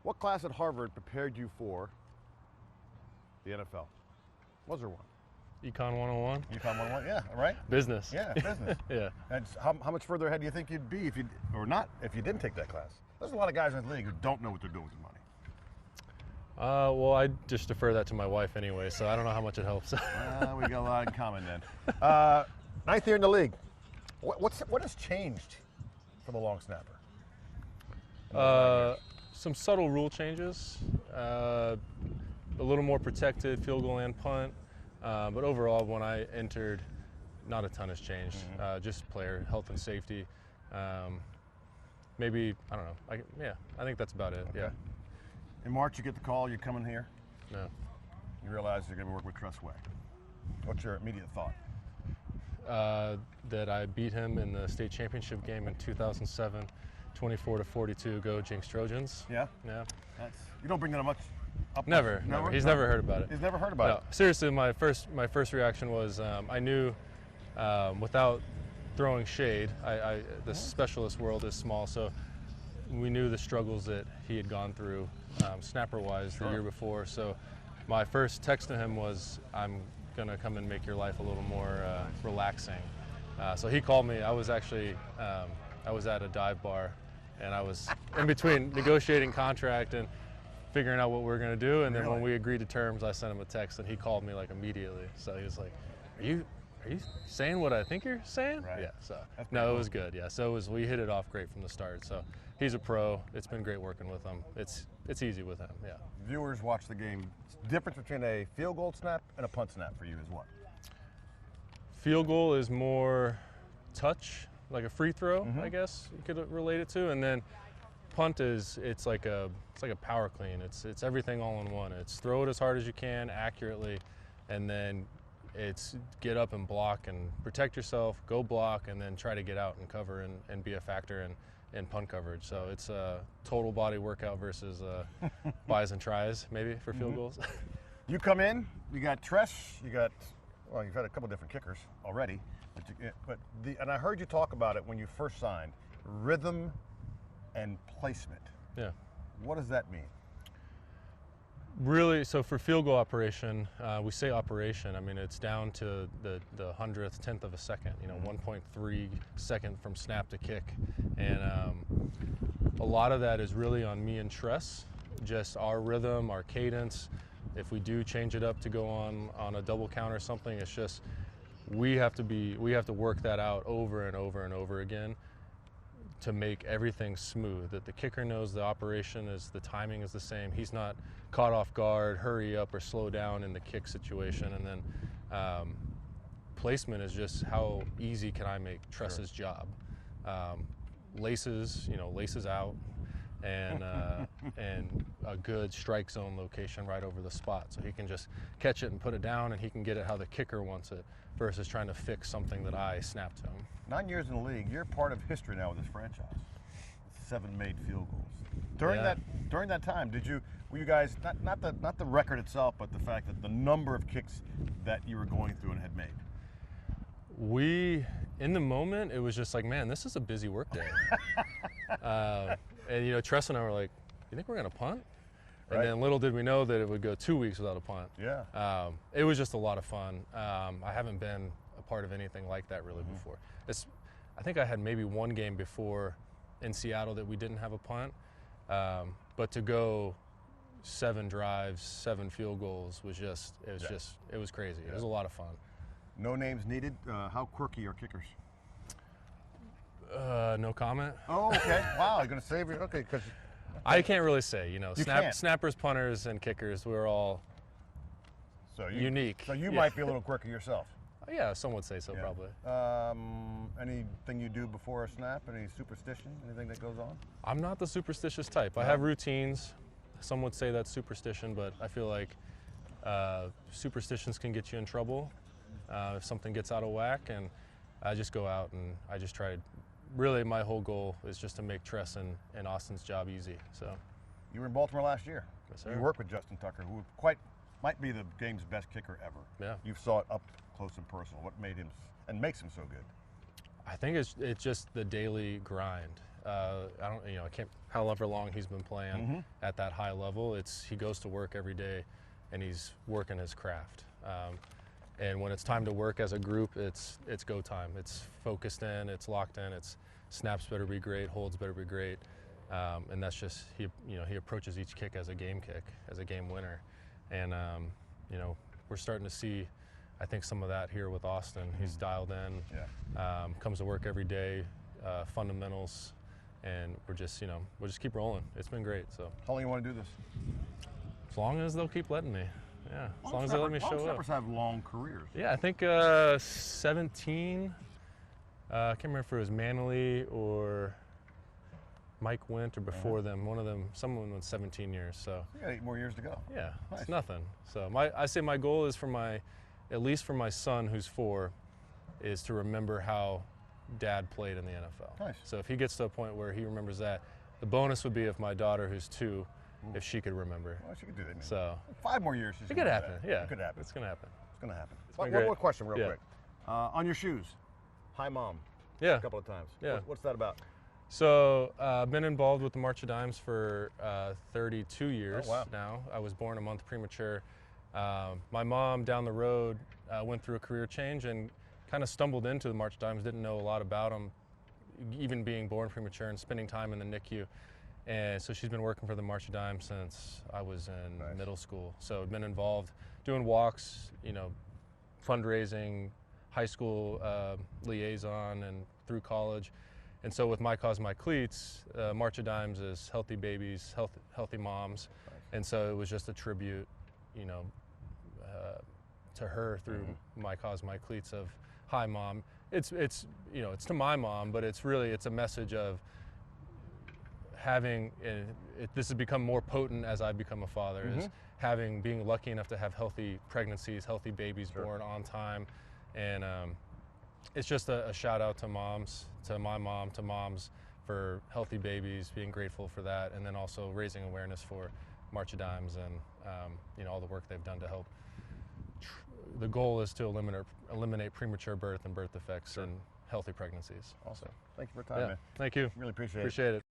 What class at Harvard prepared you for the NFL? Was there one? Econ 101. Econ 101, yeah, right? Business. Yeah, business. Yeah. And how much further ahead do you think you'd be if you, or not, if you didn't take that class? There's a lot of guys in the league who don't know what they're doing with their money. Well, I just defer that to my wife anyway, so I don't know how much it helps. We got a lot in common then. Ninth year in the league. What has changed for the long snapper? Some subtle rule changes, a little more protected field goal and punt, but overall when I entered, not a ton has changed. Just player health and safety. Maybe, I don't know, I think that's about it. Okay. Yeah. In March you get the call, you're coming here. No. You realize you're going to work with Tress Way. What's your immediate thought? That I beat him in the state championship game in 2007, 24-42. Go Jinx Trojans. Yeah? Yeah. You don't bring that much up. Never. He's never heard about it. He's never heard about it. Seriously, my first reaction was I knew without throwing shade, the specialist world is small, so we knew the struggles that he had gone through snapper-wise the year before. So my first text to him was, I'm going to come and make your life a little more relaxing. So he called me. I was actually, I was at a dive bar, and I was in between negotiating contract and figuring out what we were going to do. And then when we agreed to terms, I sent him a text, and he called me like immediately. So he was like, are you saying what I think you're saying? Right. Yeah, so no, it was good. Yeah, so we hit it off great from the start. So he's a pro. It's been great working with him. It's easy with him. Yeah. Viewers watch the game. The difference between a field goal snap and a punt snap for you is what? Field goal is more touch, like a free throw, I guess you could relate it to, and then punt it's like a power clean. It's everything all in one. It's throw it as hard as you can accurately, and then it's get up and block and protect yourself, go block, and then try to get out and cover and be a factor in punt coverage. So it's a total body workout versus buys and tries maybe for field goals. You come in, you got Tress, you've had a couple different kickers already, and I heard you talk about it when you first signed, rhythm and placement. Yeah. What does that mean? Really, so for field goal operation, we say operation, I mean, it's down to the 100th, 10th of a second, 1.3 second from snap to kick. And a lot of that is really on me and Tress, just our rhythm, our cadence. If we do change it up to go on a double count or something, it's just, we have to work that out over and over and over again to make everything smooth, that the kicker knows the operation is, the timing is the same. He's not caught off guard, hurry up or slow down in the kick situation. And then placement is just how easy can I make Tress's job. Laces out, and a good strike zone location right over the spot, so he can just catch it and put it down, and he can get it how the kicker wants it versus trying to fix something that I snapped to him. 9 years in the league, you're part of history now with this franchise. 7 made field goals. During that time, were you guys not the record itself, but the fact that the number of kicks that you were going through and had made? In the moment, it was just like, man, this is a busy work day. And Tress and I were like, you think we're going to punt? And then little did we know that it would go 2 weeks without a punt. Yeah. It was just a lot of fun. I haven't been a part of anything like that really before. I think I had maybe one game before in Seattle that we didn't have a punt. But to go 7 drives, 7 field goals was it was crazy. Yeah. It was a lot of fun. No names needed. How quirky are kickers? No comment. Oh, okay. Wow, you're going to save your... Okay, because... I can't really say, snappers, punters, and kickers, we're all unique. So you might be a little quirky yourself. Yeah, some would say so, probably. Anything you do before a snap? Any superstition? Anything that goes on? I'm not the superstitious type. No. I have routines. Some would say that's superstition, but I feel like superstitions can get you in trouble if something gets out of whack, and I just go out and I just try. Really, my whole goal is just to make Tress and Austin's job easy. So, you were in Baltimore last year. Yes, sir. You worked with Justin Tucker, who might be the game's best kicker ever. Yeah. You saw it up close and personal. What made him and makes him so good? I think it's just the daily grind. I don't, I can't, however long he's been playing at that high level, he goes to work every day and he's working his craft. And when it's time to work as a group, it's go time. It's focused in, it's locked in, it's snaps better be great, holds better be great. And that's just, he approaches each kick as a game kick, as a game winner. And, we're starting to see, I think, some of that here with Austin. He's dialed in, comes to work every day, fundamentals, and we'll just keep rolling. It's been great. So how long you want to do this? As long as they'll keep letting me. Yeah, as long as they let me show up. Snappers have long careers. Yeah, I think 17. I can't remember if it was Manley or Mike Wint or before them. One of them, someone went 17 years. So you got 8 more years to go. Yeah, nice. It's nothing. So I say my goal is at least for my son who's 4, is to remember how Dad played in the NFL. Nice. So if he gets to a point where he remembers that, the bonus would be if my daughter who's 2, if she could remember. Well, she could do that. So 5 more years. It could happen. Yeah, it could happen. It's gonna happen. It's gonna happen. One more question, real quick. On your shoes, hi mom. Yeah. A couple of times. Yeah. What's that about? So I've been involved with the March of Dimes for 32 years now. I was born a month premature. My mom down the road went through a career change and kind of stumbled into the March of Dimes. Didn't know a lot about them, even being born premature and spending time in the NICU. And so she's been working for the March of Dimes since I was in middle school. So I've been involved doing walks, fundraising, high school liaison, and through college. And so with My Cause, My Cleats, March of Dimes is healthy babies, healthy moms. And so it was just a tribute, to her through My Cause, My Cleats of, hi mom. It's to my mom, but it's a message of having, this has become more potent as I've become a father, is being lucky enough to have healthy pregnancies, healthy babies born on time. And it's just a shout out to moms, to my mom, to moms for healthy babies, being grateful for that, and then also raising awareness for March of Dimes and all the work they've done to help. The goal is to eliminate premature birth and birth defects and healthy pregnancies. Awesome. Thank you for your time, man. Thank you. Really appreciate it. Appreciate it.